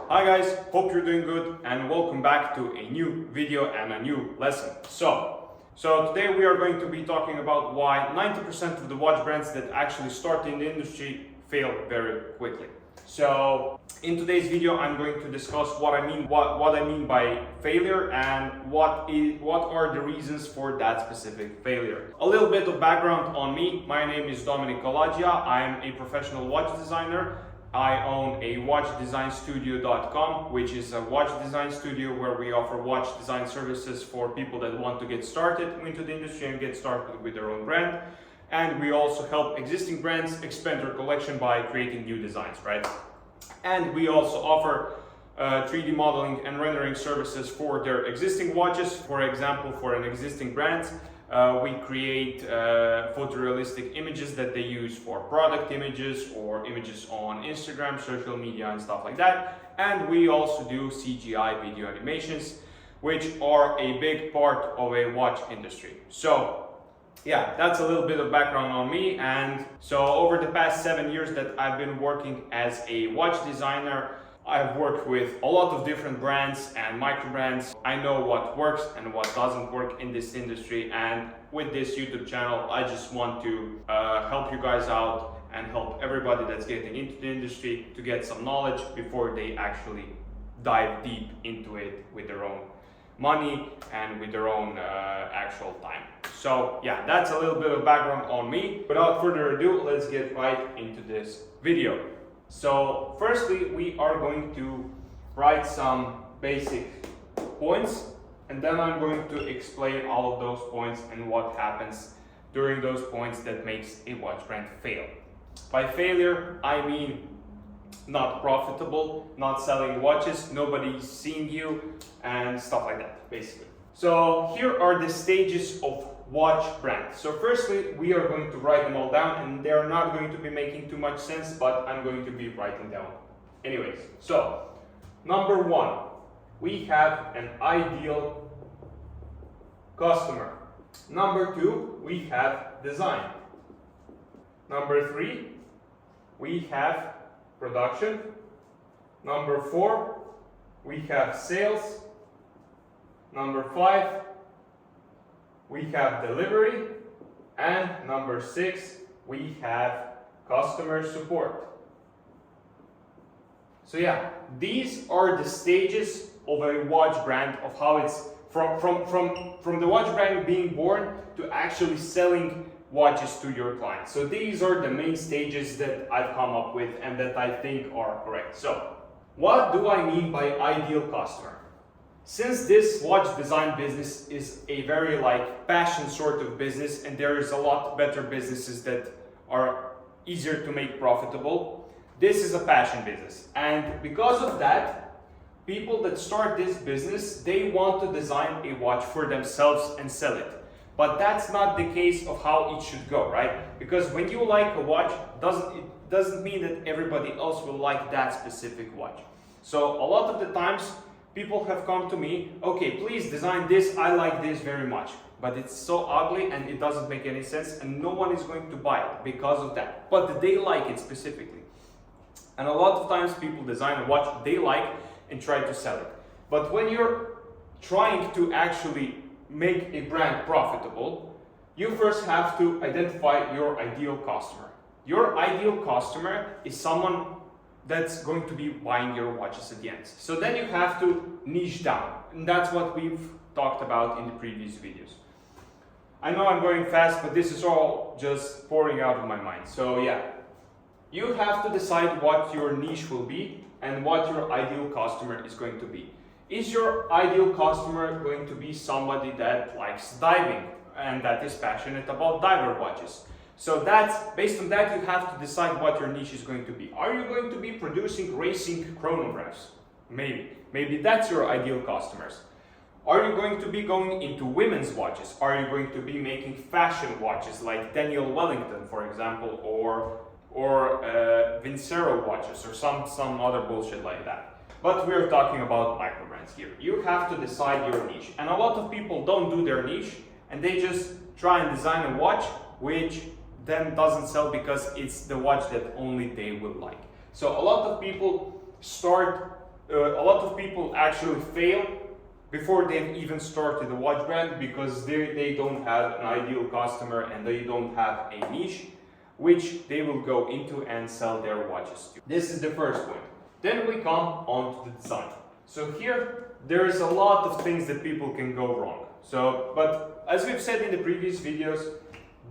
Hi guys, hope you're doing good and welcome back to a new video and a new lesson. So today we are going to be talking about why 90% of the watch brands that actually start in the industry fail very quickly. So in today's video I'm going to discuss what I mean by failure and what are the reasons for that specific failure. A little bit of background on me. My name is Dominic Kalagia. I am a professional watch designer. I own a watchdesignstudio.com, which is a watch design studio where we offer watch design services for people that want to get started into the industry and get started with their own brand. And we also help existing brands expand their collection by creating new designs, right? And we also offer 3D modeling and rendering services for their existing watches. For example, for an existing brand, we create photorealistic images that they use for product images or images on Instagram, social media and stuff like that. And we also do CGI video animations, which are a big part of a watch industry. So yeah, that's a little bit of background on me. And so over the past 7 years that I've been working as a watch designer, I've worked with a lot of different brands and micro brands. I know what works and what doesn't work in this industry, and with this YouTube channel I just want to help you guys out and help everybody that's getting into the industry to get some knowledge before they actually dive deep into it with their own money and with their own actual time. So yeah, that's a little bit of background on me. Without further ado, let's get right into this video. So firstly, we are going to write some basic points, and then I'm going to explain all of those points and what happens during those points that makes a watch brand fail. By failure, I mean not profitable, not selling watches, nobody's seeing you, and stuff like that, basically. So here are the stages of watch brand. So firstly, we are going to write them all down, and they're not going to be making too much sense, but I'm going to be writing down anyways. So number one, we have an ideal customer. Number two, we have design. Number three, we have production. Number four, we have sales. Number five, we have delivery. And number six, we have customer support. So yeah, these are the stages of a watch brand, of how it's from the watch brand being born to actually selling watches to your clients. So these are the main stages that I've come up with and that I think are correct. So what do I mean by ideal customer? Since this watch design business is a very passion sort of business, and there is a lot better businesses that are easier to make profitable, this is a passion business. And because of that, people that start this business, they want to design a watch for themselves and sell it. But that's not the case of how it should go, right? Because when you like a watch, it doesn't mean that everybody else will like that specific watch. So a lot of the times, people have come to me, okay, please design this, I like this very much. But it's so ugly and it doesn't make any sense, and no one is going to buy it because of that. But they like it specifically. And a lot of times people design a watch they like and try to sell it. But when you're trying to actually make a brand profitable, you first have to identify your ideal customer. Your ideal customer is someone that's going to be buying your watches at the end. So then you have to niche down, and that's what we've talked about in the previous videos. I know I'm going fast, but this is all just pouring out of my mind. So yeah, you have to decide what your niche will be and what your ideal customer is going to be. Is your ideal customer going to be somebody that likes diving and that is passionate about diver watches? So based on that, you have to decide what your niche is going to be. Are you going to be producing racing chronographs? Maybe that's your ideal customers. Are you going to be going into women's watches? Are you going to be making fashion watches like Daniel Wellington, for example, or Vincero watches, or some other bullshit like that? But we're talking about micro brands here. You have to decide your niche. And a lot of people don't do their niche, and they just try and design a watch which then doesn't sell because it's the watch that only they will like. So a lot of people start a lot of people actually fail before they've even started a watch brand because they don't have an ideal customer and they don't have a niche which they will go into and sell their watches to. This is the first point. Then we come on to the design. So here there is a lot of things that people can go wrong. But as we've said in the previous videos,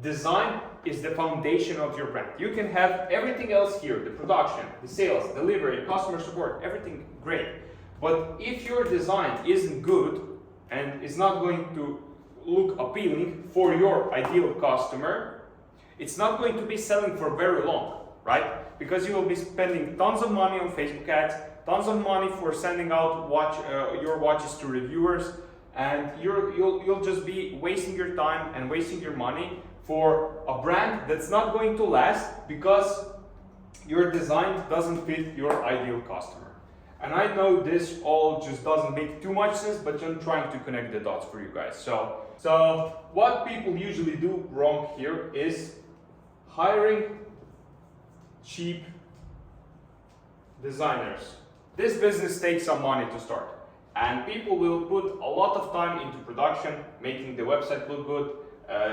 design is the foundation of your brand. You can have everything else here, the production, the sales, delivery, customer support, everything great. But if your design isn't good and is not going to look appealing for your ideal customer, it's not going to be selling for very long, right? Because you will be spending tons of money on Facebook ads, tons of money for sending out your watches to reviewers, and you'll just be wasting your time and wasting your money for a brand that's not going to last because your design doesn't fit your ideal customer. And I know this all just doesn't make too much sense, but I'm trying to connect the dots for you guys. So what people usually do wrong here is hiring cheap designers. This business takes some money to start, and people will put a lot of time into production, making the website look good,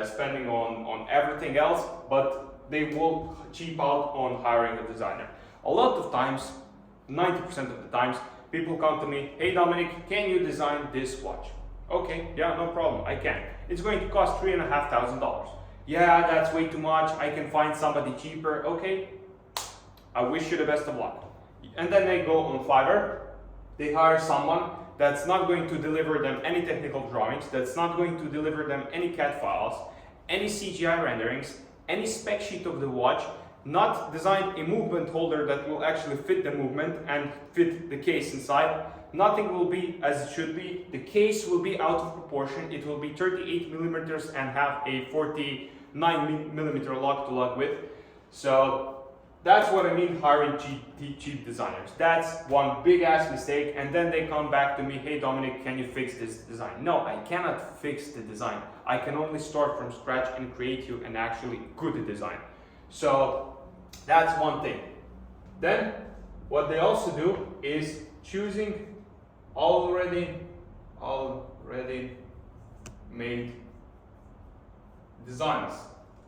spending on everything else, but they will cheap out on hiring a designer. A lot of times, 90% of the times, people come to me, hey Dominic, can you design this watch? Okay, yeah, no problem, I can. It's going to cost $3,500. Yeah, that's way too much, I can find somebody cheaper. Okay, I wish you the best of luck. And then they go on Fiverr, they hire someone that's not going to deliver them any technical drawings, that's not going to deliver them any CAD files, any CGI renderings, any spec sheet of the watch, not design a movement holder that will actually fit the movement and fit the case inside. Nothing will be as it should be. The case will be out of proportion. It will be 38 millimeters and have a 49 millimeter lug to lug width. So that's what I mean hiring cheap designers. That's one big ass mistake, and then they come back to me, hey Dominic, can you fix this design? No, I cannot fix the design. I can only start from scratch and create you an actually good design. So that's one thing. Then what they also do is choosing already made designs.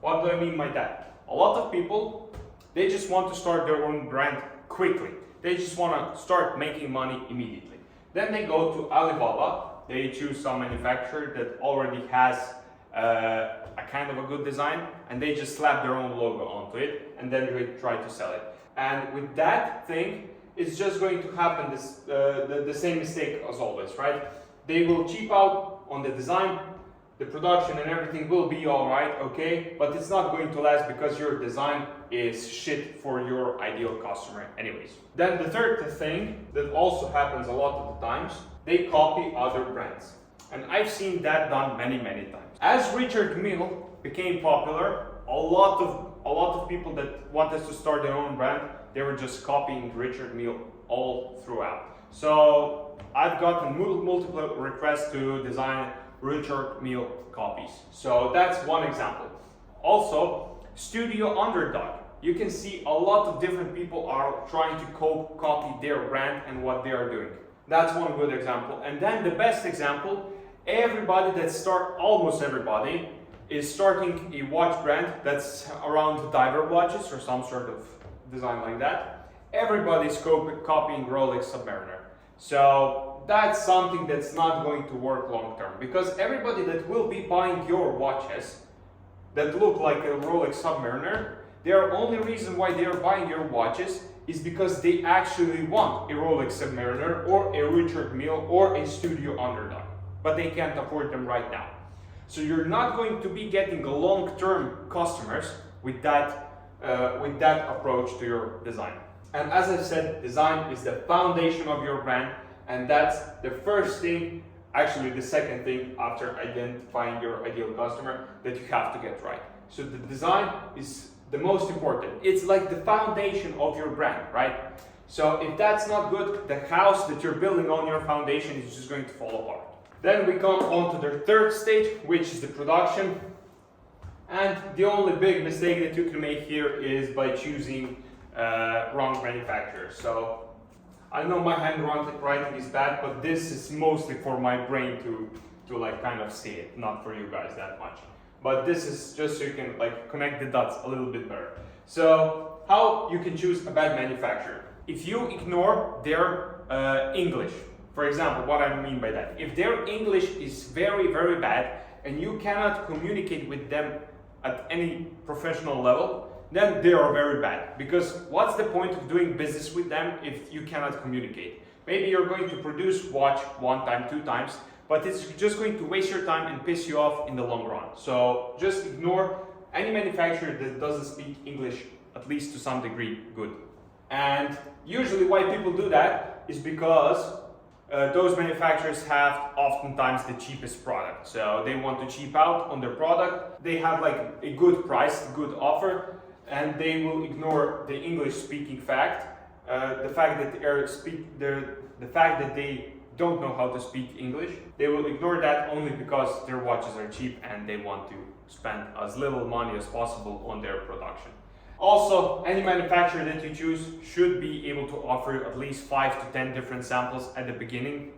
What do I mean by that? A lot of people, they just want to start their own brand quickly. They just want to start making money immediately. Then they go to Alibaba, they choose some manufacturer that already has a kind of a good design, and they just slap their own logo onto it, and then they try to sell it. And with that thing, it's just going to happen the same mistake as always, right? They will cheap out on the design, the production and everything will be alright, okay, but it's not going to last because your design is shit for your ideal customer anyways. Then the third thing that also happens a lot of the times, they copy other brands. And I've seen that done many times. As Richard Mille became popular, a lot of people that wanted to start their own brand, they were just copying Richard Mille all throughout. So I've gotten multiple requests to design Richard Mille copies. So that's one example. Also, Studio Underdog. You can see a lot of different people are trying to copy their brand and what they are doing. That's one good example. And then the best example, almost everybody is starting a watch brand that's around diver watches or some sort of design like that. Everybody's copying Rolex Submariner. So that's something that's not going to work long term, because everybody that will be buying your watches that look like a Rolex Submariner, their only reason why they are buying your watches is because they actually want a Rolex Submariner or a Richard Mille or a Studio Underdog, but they can't afford them right now. So you're not going to be getting long-term customers with that approach to your design. And as I said, design is the foundation of your brand, and that's the first thing, actually the second thing after identifying your ideal customer, that you have to get right. So the design is the most important. It's like the foundation of your brand, right? So if that's not good, the house that you're building on your foundation is just going to fall apart. Then we come on to the third stage, which is the production. And the only big mistake that you can make here is by choosing wrong manufacturer. So I know my handwriting is bad, but this is mostly for my brain to like kind of see it, not for you guys that much. But this is just so you can like connect the dots a little bit better. So how you can choose a bad manufacturer? If you ignore their English, for example, what I mean by that, if their English is very, very bad and you cannot communicate with them at any professional level, then they are very bad. Because what's the point of doing business with them if you cannot communicate? Maybe you're going to produce watch one time, two times, but it's just going to waste your time and piss you off in the long run. So just ignore any manufacturer that doesn't speak English, at least to some degree, good. And usually why people do that is because those manufacturers have oftentimes the cheapest product. So they want to cheap out on their product. They have like a good price, good offer, and they will ignore the English speaking fact, the fact that they don't know how to speak English. They will ignore that only because their watches are cheap and they want to spend as little money as possible on their production. Also, any manufacturer that you choose should be able to offer at least 5 to 10 different samples at the beginning.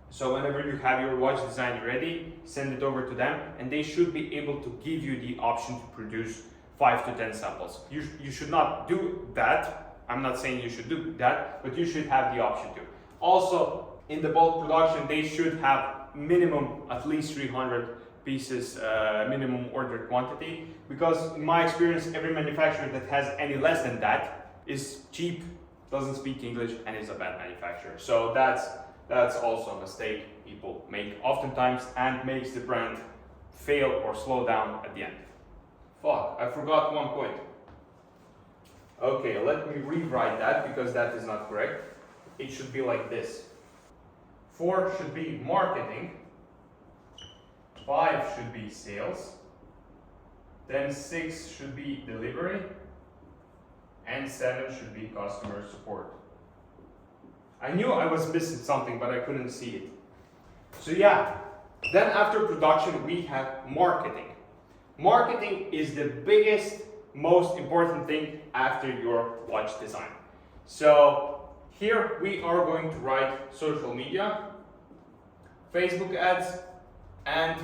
So whenever you have your watch design ready, send it over to them and they should be able to give you the option to produce 5 to 10 samples. You should not do that. I'm not saying you should do that, but you should have the option to. Also, in the bulk production, they should have minimum at least 300 pieces minimum order quantity, because in my experience every manufacturer that has any less than that is cheap, doesn't speak English, and is a bad manufacturer. So that's also a mistake people make oftentimes and makes the brand fail or slow down at the end. Fuck, I forgot one point. Okay, let me rewrite that because that is not correct. It should be like this. 4 should be marketing, 5 should be sales, then 6 should be delivery, and 7 should be customer support. I knew I was missing something, but I couldn't see it. So yeah, then after production we have marketing. Marketing is the biggest, most important thing after your watch design. So here we are going to write social media, Facebook ads, and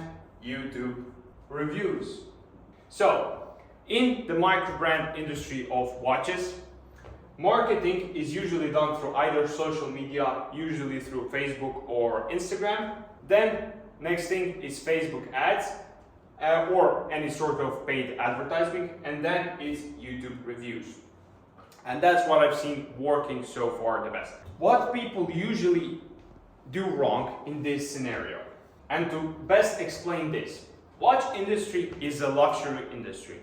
YouTube reviews. So, in the micro-brand industry of watches, marketing is usually done through either social media, usually through Facebook or Instagram. Then, next thing is Facebook ads, or any sort of paid advertising, and then is YouTube reviews. And that's what I've seen working so far the best. What people usually do wrong in this scenario, and to best explain this, watch industry is a luxury industry.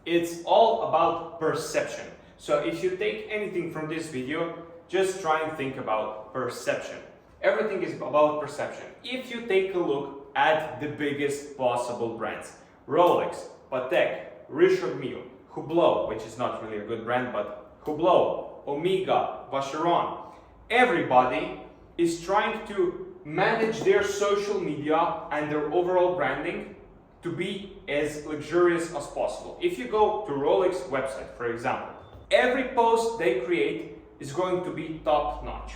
It's all about perception. So if you take anything from this video, just try and think about perception. Everything is about perception. If you take a look at the biggest possible brands, Rolex, Patek, Richard Mille, Hublot, which is not really a good brand, but Hublot, Omega, Vacheron, everybody is trying to manage their social media and their overall branding to be as luxurious as possible. If you go to Rolex website, for example, every post they create is going to be top notch.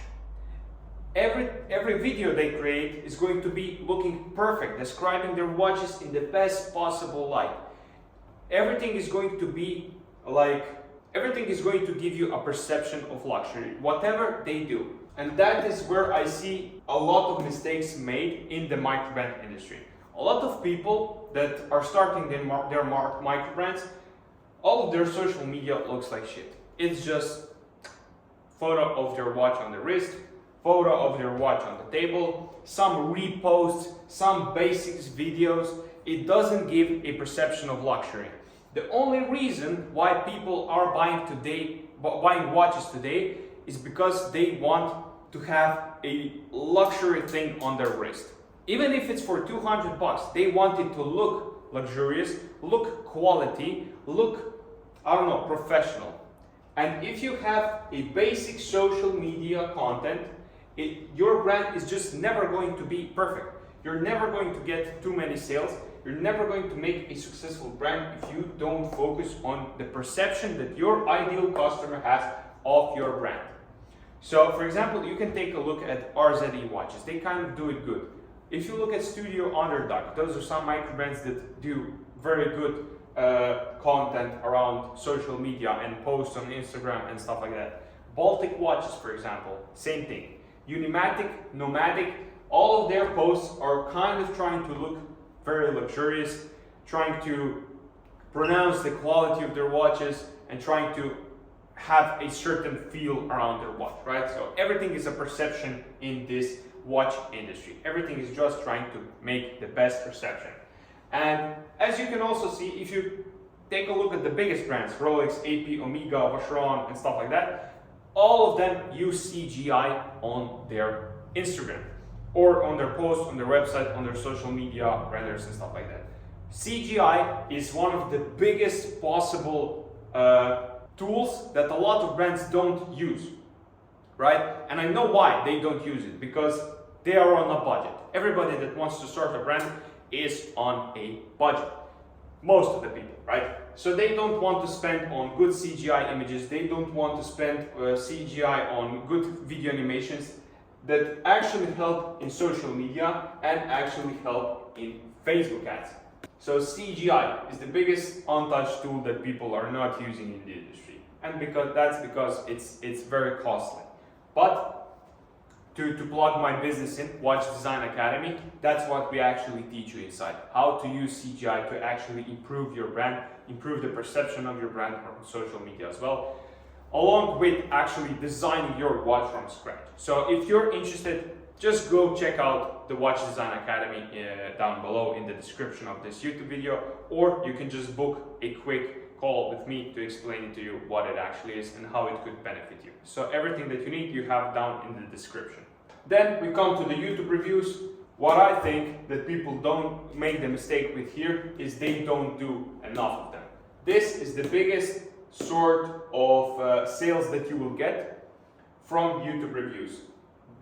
Every video they create is going to be looking perfect, describing their watches in the best possible light. Everything is going to be everything is going to give you a perception of luxury, whatever they do. And that is where I see a lot of mistakes made in the microbrand industry. A lot of people that are starting their microbrands, all of their social media looks like shit. It's just photo of their watch on the wrist, photo of their watch on the table, some reposts, some basics videos. It doesn't give a perception of luxury. The only reason why people are buying watches today is because they want to have a luxury thing on their wrist. Even if it's for 200 bucks, they want it to look luxurious, look quality, look, I don't know, professional. And if you have a basic social media content, your brand is just never going to be perfect. You're never going to get too many sales. You're never going to make a successful brand if you don't focus on the perception that your ideal customer has of your brand. So for example, you can take a look at RZE watches. They kind of do it good. If you look at Studio Underdog, those are some micro brands that do very good content around social media and posts on Instagram and stuff like that. Baltic watches, for example, same thing. Unimatic, Nomadic, all of their posts are kind of trying to look very luxurious, trying to pronounce the quality of their watches and trying to have a certain feel around their watch, right? So everything is a perception in this watch industry. Everything is just trying to make the best perception. And as you can also see, if you take a look at the biggest brands, Rolex, AP, Omega, Vacheron, and stuff like that, all of them use CGI on their Instagram or on their posts, on their website, on their social media renders and stuff like that. CGI is one of the biggest possible tools that a lot of brands don't use, right? And I know why they don't use it, because they are on a budget. Everybody that wants to start a brand is on a budget. Most of the people, right? So they don't want to spend on good CGI images. They don't want to spend CGI on good video animations that actually help in social media and actually help in Facebook ads. So CGI is the biggest untouched tool that people are not using in the industry, and because it's very costly. But to plug my business in, Watch Design Academy, that's what we actually teach you inside. How to use CGI to actually improve your brand, improve the perception of your brand on social media as well, along with actually designing your watch from scratch. So if you're interested, just go check out the Watch Design Academy down below in the description of this YouTube video, or you can just book a quick call with me to explain to you what it actually is and how it could benefit you. So everything that you need, you have down in the description. Then we come to the YouTube reviews. What I think that people don't make the mistake with here is they don't do enough of them. This is the biggest sort of sales that you will get from YouTube reviews.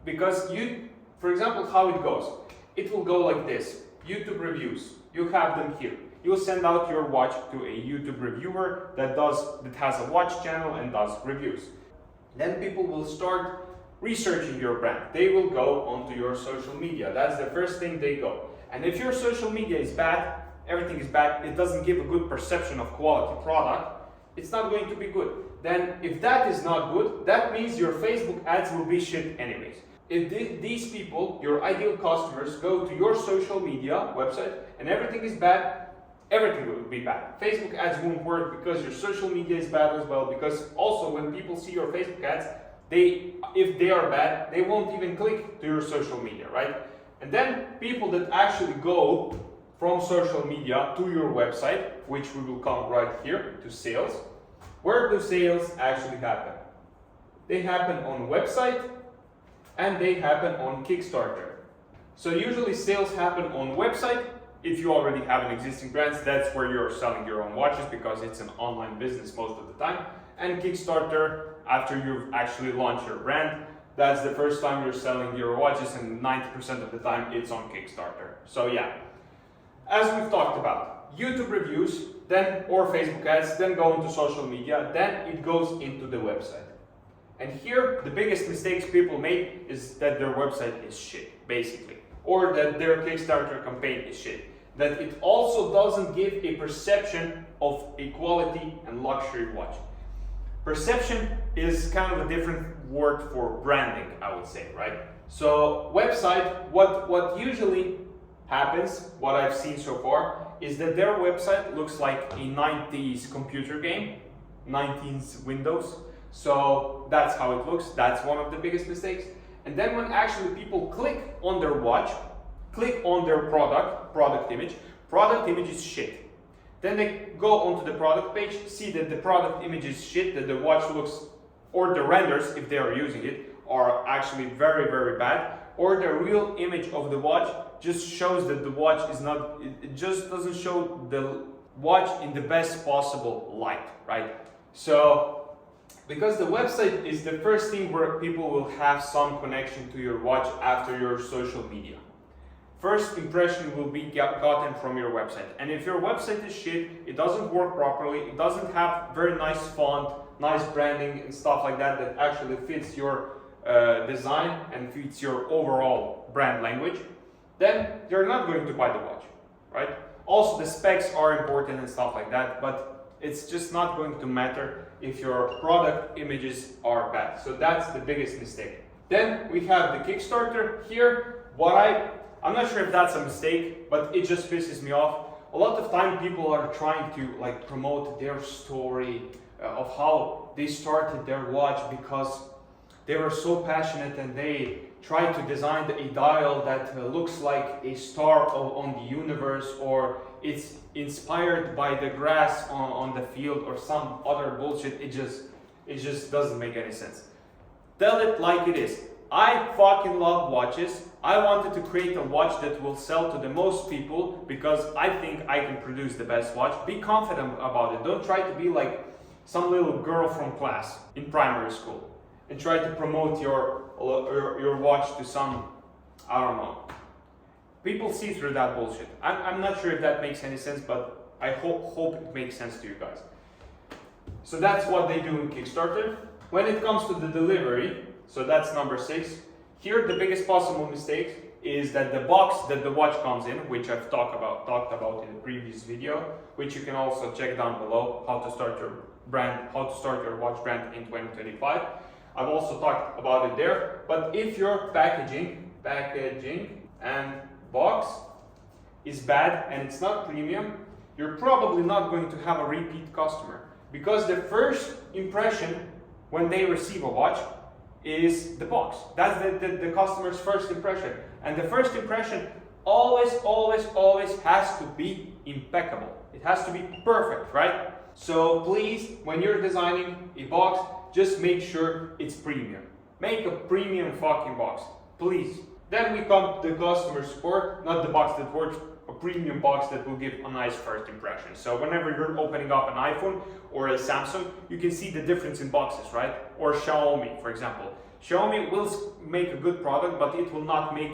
Because for example, how it goes, it will go like this. YouTube reviews, you have them here. You'll send out your watch to a YouTube reviewer that has a watch channel and does reviews. Then people will start researching your brand. They will go onto your social media. That's the first thing they go. And if your social media is bad, everything is bad, it doesn't give a good perception of quality product, it's not going to be good. Then if that is not good, that means your Facebook ads will be shit anyways. If these people, your ideal customers, go to your social media website and everything is bad, everything will be bad. Facebook ads won't work because your social media is bad as well, because also when people see your Facebook ads, if they are bad, they won't even click to your social media, right? And then people that actually go from social media to your website, which we will come right here to sales. Where do sales actually happen? They happen on website and they happen on Kickstarter. So usually sales happen on website. If you already have an existing brand, that's where you're selling your own watches because it's an online business most of the time. And Kickstarter, after you've actually launched your brand, that's the first time you're selling your watches, and 90% of the time it's on Kickstarter. So yeah, as we've talked about, YouTube reviews, then or Facebook ads, then go into social media, then it goes into the website. And here, the biggest mistakes people make is that their website is shit, basically, or that their Kickstarter campaign is shit. That it also doesn't give a perception of a quality and luxury watch. Perception is kind of a different word for branding, I would say, right? So website, what usually happens, what I've seen so far, is that their website looks like a 90s computer game, 90s Windows. So that's how it looks. That's one of the biggest mistakes. And then when actually people click on their watch, click on their product image is shit. Then they go onto the product page, see that the product image is shit, that the watch looks, or the renders, if they are using it, are actually very, very bad, or the real image of the watch just shows that the watch is not, it just doesn't show the watch in the best possible light, right? So, because the website is the first thing where people will have some connection to your watch after your social media. First impression will be gotten from your website. And if your website is shit, it doesn't work properly, it doesn't have very nice font, nice branding and stuff like that that actually fits your design and fits your overall brand language, then you're not going to buy the watch, right? Also, the specs are important and stuff like that, but it's just not going to matter if your product images are bad. So that's the biggest mistake. Then we have the Kickstarter here. I'm not sure if that's a mistake, but it just pisses me off. A lot of time people are trying to like promote their story of how they started their watch because they were so passionate and they tried to design a dial that looks like a star on the universe, or it's inspired by the grass on the field or some other bullshit. It just doesn't make any sense. Tell it like it is. I fucking love watches. I wanted to create a watch that will sell to the most people because I think I can produce the best watch. Be confident about it. Don't try to be like some little girl from class in primary school and try to promote your watch to some, I don't know. People see through that bullshit. I'm not sure if that makes any sense, but I hope it makes sense to you guys. So that's what they do in Kickstarter. When it comes to the delivery, so that's number 6. Here, the biggest possible mistake is that the box that the watch comes in, which I've talked about in the previous video, which you can also check down below, how to start your watch brand in 2025. I've also talked about it there. But if your packaging and box is bad and it's not premium, you're probably not going to have a repeat customer, because the first impression when they receive a watch is the box. That's the customer's first impression. And the first impression always has to be impeccable. It has to be perfect, right? So please, when you're designing a box, just make sure it's premium. Make a premium fucking box, please. Then we come to the customer support, not the box that works, a premium box that will give a nice first impression. So whenever you're opening up an iPhone or a Samsung, you can see the difference in boxes, right? Or Xiaomi, for example. Xiaomi will make a good product, but it will not make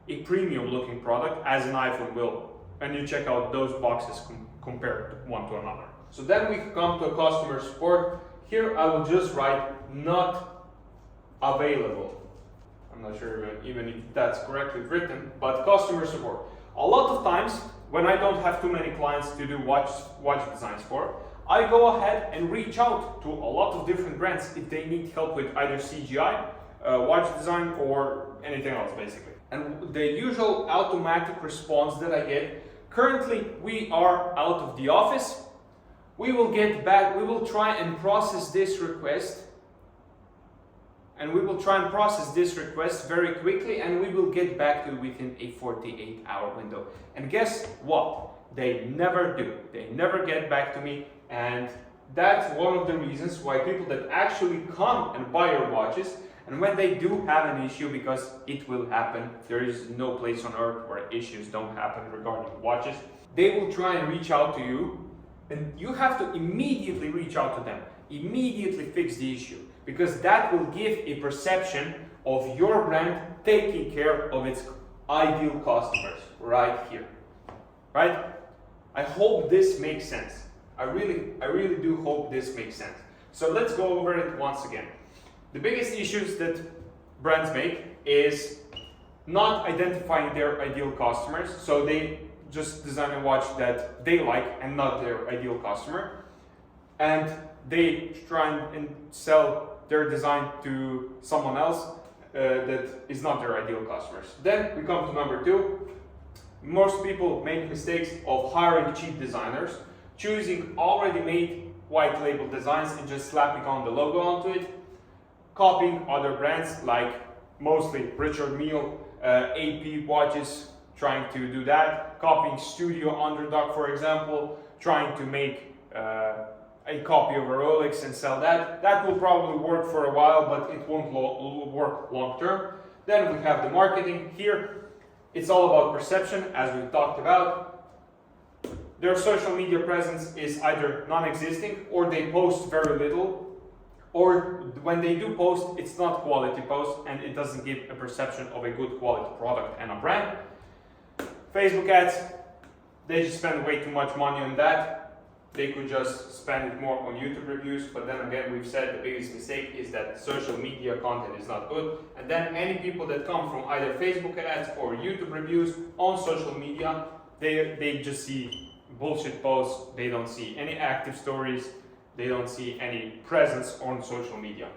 a premium looking product as an iPhone will. And you check out those boxes compared one to another. So then we come to customer support. Here I will just write not available. I'm not sure even if that's correctly written, but customer support. A lot of times when I don't have too many clients to do watch designs for, I go ahead and reach out to a lot of different brands if they need help with either CGI, watch design, or anything else basically. And the usual automatic response that I get, currently we are out of the office, we will get back, we will try and process this request, and we will try and process this request very quickly, and we will get back to you within a 48-hour window. And guess what? They never do. They never get back to me, and that's one of the reasons why people that actually come and buy your watches, and when they do have an issue, because it will happen, there is no place on earth where issues don't happen regarding watches, they will try and reach out to you, and you have to immediately reach out to them, immediately fix the issue, because that will give a perception of your brand taking care of its ideal customers right here, right? I hope this makes sense. I really do hope this makes sense. So let's go over it once again. The biggest issues that brands make is not identifying their ideal customers. So they just design a watch that they like and not their ideal customer. And they try and sell their design to someone else that is not their ideal customers. Then we come to number 2. Most people make mistakes of hiring cheap designers, choosing already made white label designs and just slapping on the logo onto it, copying other brands like mostly Richard Mille, AP watches, trying to do that, copying Studio Underdog, for example, trying to make a copy of a Rolex and sell that. That will probably work for a while, but it won't work long term. Then we have the marketing. Here, it's all about perception, as we talked about. Their social media presence is either non-existing, or they post very little, or when they do post, it's not quality post, and it doesn't give a perception of a good quality product and a brand. Facebook ads, they just spend way too much money on that. they could just spend it more on YouTube reviews. But then again, we've said the biggest mistake is that social media content is not good. And then any people that come from either Facebook ads or YouTube reviews on social media, they just see bullshit posts. They don't see any active stories. They don't see any presence on social media,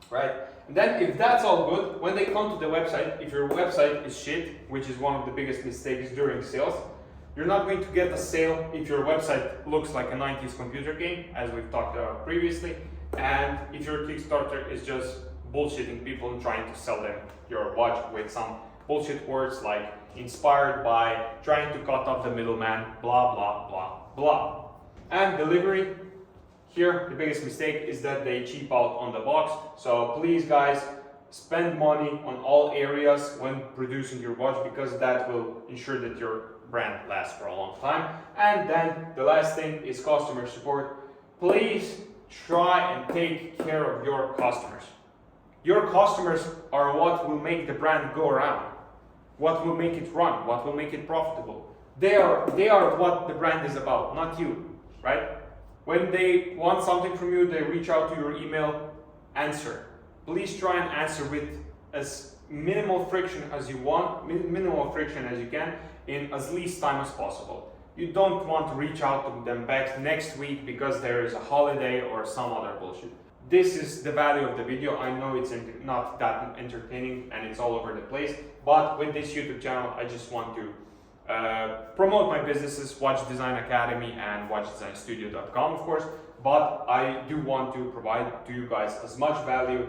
right? And then if that's all good, when they come to the website, if your website is shit, which is one of the biggest mistakes during sales, you're not going to get a sale if your website looks like a 90s computer game, as we've talked about previously, and if your Kickstarter is just bullshitting people and trying to sell them your watch with some bullshit words like inspired by, trying to cut off the middleman, blah, blah, blah, blah. And delivery, here the biggest mistake is that they cheap out on the box. So please guys, spend money on all areas when producing your watch, because that will ensure that your brand lasts for a long time. And then the last thing is customer support. Please try and take care of your customers. Your customers are what will make the brand go around, what will make it run, what will make it profitable. They are what the brand is about, not you, right? When they want something from you, they reach out to your email, answer. Please try and answer with as minimal friction as you want, minimal friction as you can, in as least time as possible. You don't want to reach out to them back next week because there is a holiday or some other bullshit. This is the value of the video. I know it's not that entertaining and it's all over the place, but with this YouTube channel, I just want to promote my businesses, Watch Design Academy and WatchDesignStudio.com, of course, but I do want to provide to you guys as much value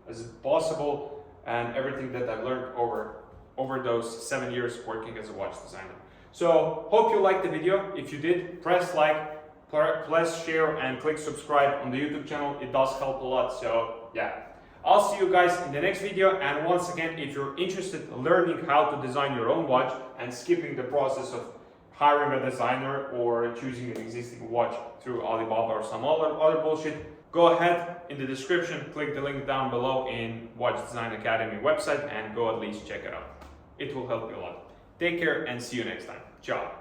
as possible and everything that I've learned over those 7 years working as a watch designer. So hope you liked the video. If you did, press like, press share and click subscribe on the YouTube channel. It does help a lot. So yeah, I'll see you guys in the next video. And once again, if you're interested in learning how to design your own watch and skipping the process of hiring a designer or choosing an existing watch through Alibaba or some other bullshit, go ahead in the description, click the link down below in Watch Design Academy website and go at least check it out. It will help you a lot. Take care and see you next time. Ciao.